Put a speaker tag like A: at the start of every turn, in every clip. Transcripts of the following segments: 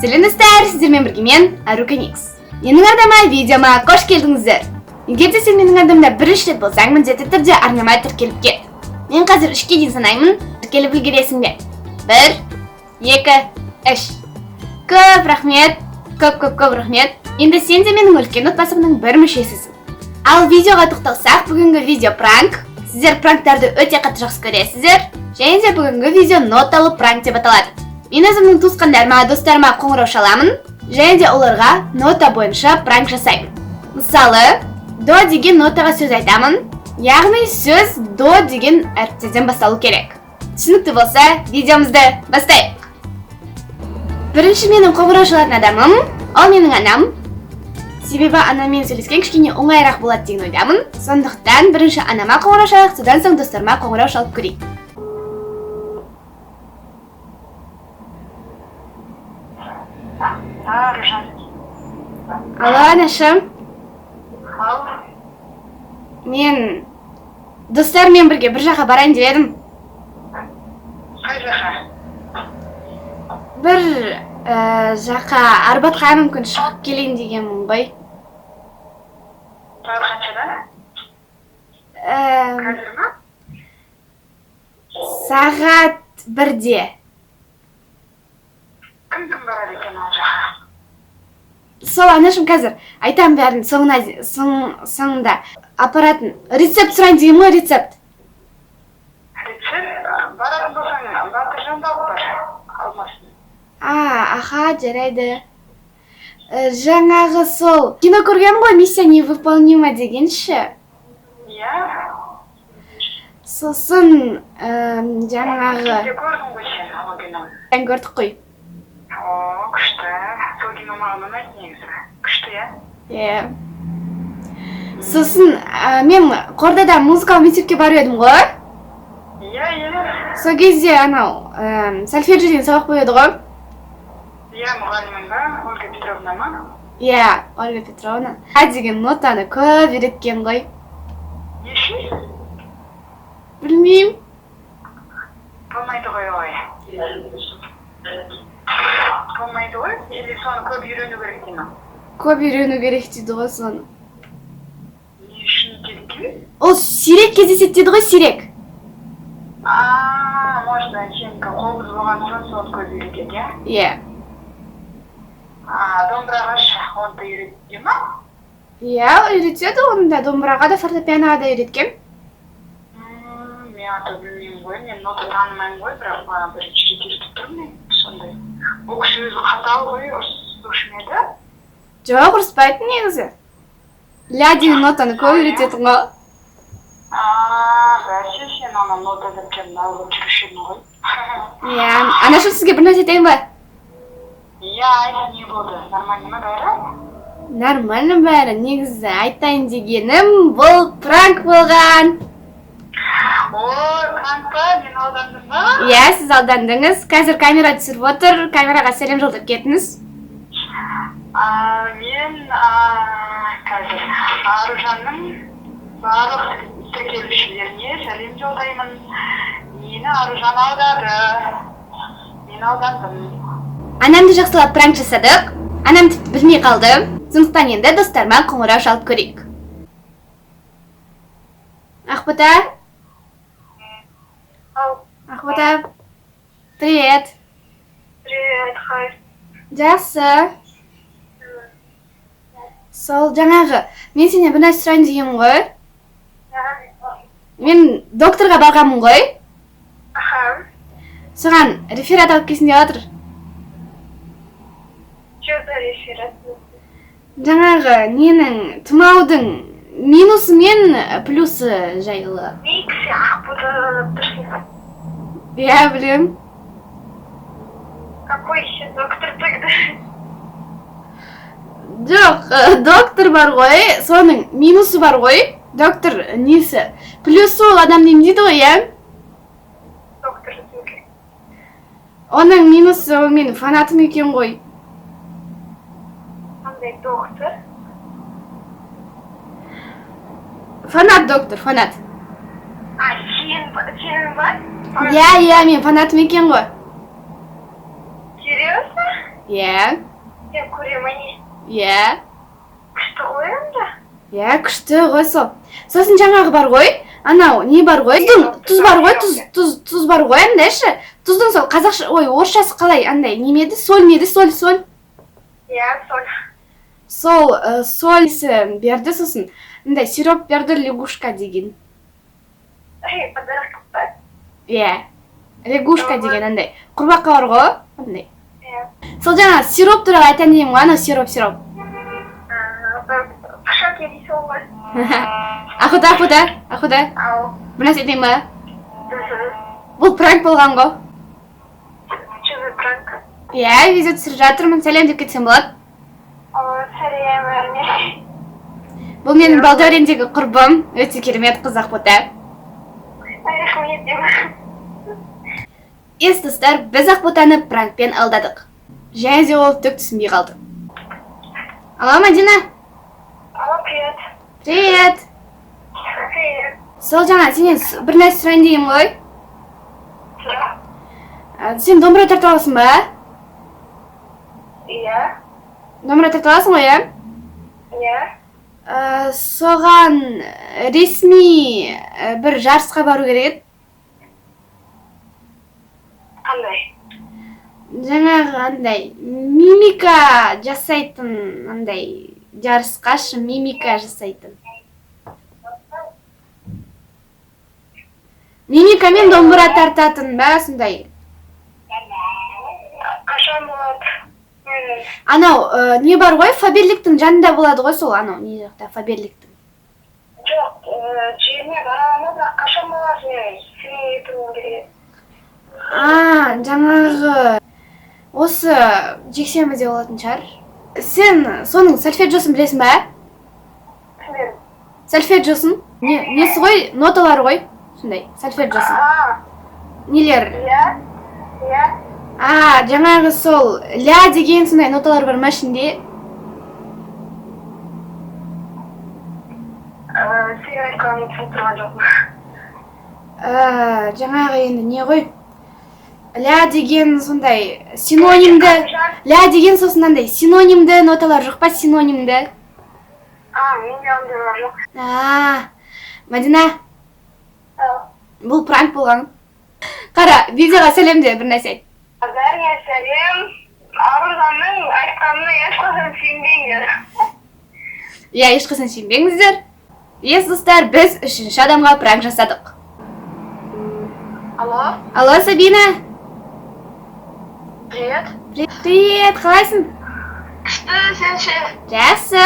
A: Сәлеметсіздер, сіздермен бірге мен Аруканикс. Менің арнама видеома қош келдіңіздер. Егер де сен менің арнамда бірінші рет болсаң, міндетті түрде арнама тіркеліп кет. Мен қазір 3-ке дейін санаймын, тіркеліп үлгересің бе? 1, 2, 3. Көп рахмет, көп рахмет. Енді сен де менің үлкен отбасымның бір мүшесісің. Ал видеоға тоқталсақ, бүгінгі видео пранк. Сіздер пранктарды өте қатты жақсы көресіздер. Және де бүгінгі видео ноталы пранк деп аталады. Мен өзімнің туысқандарыма, достарыма қоңырау шаламын, және де оларға нота бойынша пранк жасаймын. Мысалы, до деген нотаға сөз айтамын, яғни сөз до деген әріптерден басталу керек. Түсінікті болса, видеомызды бастайық. Бірінші менің қоңырау шалатын адамым, ол менің анам. Себебі анаммен сөйлескен кішкене оңайырақ болады деген ойдамын. Сондықтан бірінші анама қоңырау шалайық, содан соң достарыма қоңырау шалып көрейік.
B: Аружан.
A: Алло, анашым.
B: Ал.
A: Мен достарыммен бірге бір жаққа барайын деп едім.
B: Қай жаққа?
A: Бір жаққа Арбатқа мүмкін шығып келейін дегенмін ғой.
B: Сағат қаншада? Қазір ма?
A: Сағат 1-де.
B: Кім барады екен ол жаққа?
A: Сол анашым қазір айтам бәрін соңында апаратын. Рецепт сұрайын деген ғой, рецепт.
B: Рецепт? Баратын болсаң, Батыржанды алып бар. Алмасын.
A: Аха, жарайды. Жаңағы сол кино көргенмін ғой, миссия невыполнима дегенші.
B: Иә?
A: Сосын жаңағы...
B: Кейде көрдің ғой сен, ол киноны?
A: Мен көрдік қой.
B: О, күшті. Сол кино маған ұнайды негізі. Күшті, иә?
A: Сосын мен Қордада музыкалық мектепке барып едім ғой.
B: Иә.
A: Сол кезде анау сольфеджиден сабақ қойды ғой.
B: Иә, мұғалімің ба? Ольга Петровна ма?
A: Иә, Ольга Петровна. Деген нотаны көп үйреткен ғой.
B: Неше?
A: Білмеймін.
B: Болмайды ғой ой. Болмайды ғой? Или соны көп үйрену керек деймін?
A: Көп үйрену керек дейді ғой соны.
B: Не үшін керек?
A: Ол сирек кездеседі деді ғой, сирек.
B: Можно сен қобыз болған соң соны көп үйретеді, иә?
A: Иә.
B: Домбыраға оны да үйретті ма?
A: Иә, үйретеді, оны да домбыраға да, фортепианоға да үйреткен.
B: Мен аты білмеймін ғой, мен нота танымаймын ғой, бірақ бірінші рет естіп тұрмын сондай. Ол кісі өзі қатал ғой, ұрысушы ма еді?
A: Жоқ, ұрыспайтын негізі. Ля деген нотаны көп үйрететін ғой.
B: Бәсе сен ана нота дәптерін алып жүруші едің ғой.
A: Иә, анашым сізге бір нәрсе айтайын ба?
B: Иә, айта, не болды? Нормально ма бәрі?
A: Нормально бәрі, негізі айтайын дегенім, бұл пранк болған.
B: Ой, пранк па, мен алдандым ба?
A: Иә, сіз алдандыңыз. Қазір камера түсіріп отыр, камераға сәлем жолдап кетіңіз.
B: Мен қазір Аружанның барлық тіркелушілеріне сәлем жолдаймын. Мені Аружан алдады. Мен алдандым.
A: Анамды жақсылап пранк жасадық. Анам тіпті білмей қалды. Сондықтан енді достарыма қоңырау шалып көрейік. Ақбота? Ақбота, привет.
B: Привет, қай.
A: Жақсы. Сол жаңағы, мен сені бір нәрсе сұрайын дегенмін ғой. Мен докторға барғанмын ғой. Соған реферат алып келсін деп отыр.
B: Что реферат?
A: Жаңағы ненің тұмаудың минусы мен плюсы жайлы.
B: Не кісі Ақбота тұрсың?
A: Я білем.
B: Какой еще доктор тогда?
A: Жоқ, доктор бар ғой, соның минусы бар ғой. Доктор несі? Плюсы ол адам емдейді ғой, иә?
B: Доктор сөйле.
A: Оның минусы ол менің фанатым екен ғой.
B: Қандай доктор?
A: Фанат доктор, фанат.
B: Сен ба?
A: Иә, мен фанатым екен ғой.
B: Серьезно?
A: Иә.
B: Мен көремін.
A: Иә.
B: Күшті ғой енді.
A: Иә, күшті ғой сол. Сосын жаңағы бар ғой, анау не бар ғой? Тұз бар ғой, тұз бар ғой, андайшы. Тұздың сол қазақша, орысшасы қалай андай немеді? Соль меді, соль.
B: Иә, соль.
A: Соль берді, сосын андай сироп берді, лягушка деген.
B: Подарок қыпты.
A: Иә. Лягушка деген андай. Құрбаққа бар ғой, андай.
B: Иә.
A: Сол жаңа сироп туралы айтайын деймін ғой, анау сироп.
B: Қышақ едейсің ғой.
A: Ақуда.
B: Ау.
A: Бір нәрсе айтайын ба? Бұл пранк болған ғой.
B: Чөзі пранк.
A: Иә, видео түсіріп жатырмын, сәлем деп кетсем болады.
B: Сәлем, әрме.
A: Бұл менің Балдәурендегі құрбым, өте керемет қыз Ақбота.
B: Рахмет деймін.
A: Достар, біз Ақботаны пранкпен алдадық. Және де ол түк түсінбей қалды. Алло, Мадина.
B: Алло, привет.
A: Привет.
B: Привет.
A: Сол жаңа сенен бір нәрсе сұрайын деген ғой.
B: Сұра.
A: Сен домбыра тарта аласың ба?
B: Иә.
A: Домбыра тарта аласың ғой, иә?
B: Иә.
A: Соған ресми бір жарысқа бару керек.
B: Қандай?
A: Жаңағы андай мимика жасайтын андай жарысқашы мимика жасайтын. Мимикамен домбыра тартатын ба, сондай.
B: Қашан болады?
A: Анау не бар ғой, Фаберликтің жанында болады ғой сол, анау не жақта Фаберликтің.
B: Жоқ, жеріне барамын, бірақ қашан боласың? Сенің етуің керек.
A: Жаңағы осы жексенбіде болатын шығар. Сен соның сольфеджосын білесің ба?
B: Білемін.
A: Сольфеджосын? Несі ғой, ноталары ғой, сондай, сольфеджосын. Нелер?
B: Иә.
A: Жаңағы сол ля деген сондай ноталар бар ма ішінде?
B: Сен айтқанын түсініп тұрған жоқпын.
A: Жаңағы енді не ғой? Ля деген сондай синонимді, ля деген сосын андай синонимді ноталар жоқ па, синонимді?
B: Менде ондайлар жоқ.
A: Мадина, бұл пранк болған. Қара, видеоға сәлем де бір нәрсе айт.
B: Бәріңе сәлем. Аружанның айтқанына ешқашан сенбеңдер.
A: Иә, ешқашан сенбеңіздер. Достар, біз үшінші адамға пранк жасадық. Алло, Сабина.
B: Привет.
A: Привет, қалайсың?
B: Күшті, сен ше?
A: Жақсы.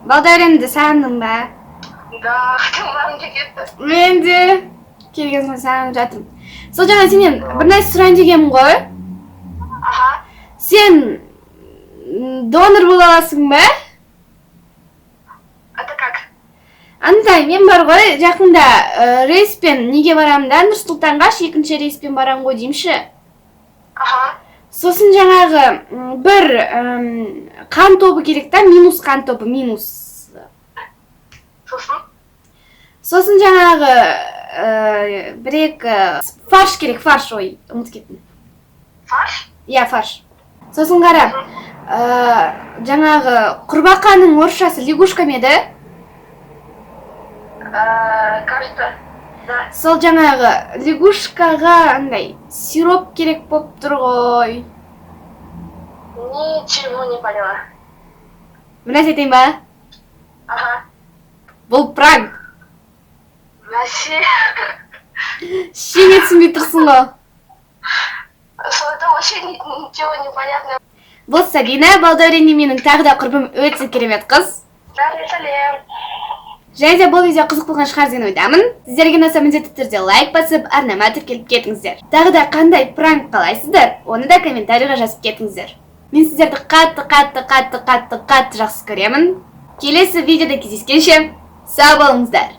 A: Балдәуренді сағындың ба?
B: Да, қытымларым кетті.
A: Мен де келген соң сағынып жатырмын. Сол жаңа сенен бір нәрсе сұрайын дегенмін ғой. Сен донор бола аласың ба?
B: Это как?
A: Андай, мен бар ғой, жақында рейспен неге барамын да, Нұр-Сұлтанға екінші рейспен барамын ғой деймші. Сосын жаңағы бір қан тобы керек та, минус қан тобы, минус. Сосын жаңағы бір-екі фарш керек, фарш, ұмытып кеттім.
B: Фарш?
A: Иә, фарш. Сосын қара, жаңағы құрбақаның орысшасы лягушка меді?
B: Кажется, да.
A: Сол жаңағы лягушкаға андай сироп керек боп тұр ғой.
B: Ничего не поняла.
A: Бір нәрсе айтайын ба? Бұл пранк.
B: Вообще.
A: Шене түсінбей тұрсың ғой.
B: Это вообще ничего не понятно.
A: Бұл Сабина, Балдәуренде менің тағы да құрбым өте керемет қыз.
B: Сәлем.
A: Және де бұл видео қызық болған шығар деген ойдамын. Сіздерге ұнаса міндетті түрде лайк басып, арнама тіркеліп кетіңіздер. Тағы да қандай пранк қалайсыздар, оны да комментарийға жазып кетіңіздер. Мен сіздерді қатты жақсы көремін. Келесі видеода кездескенше сау болыңыздар.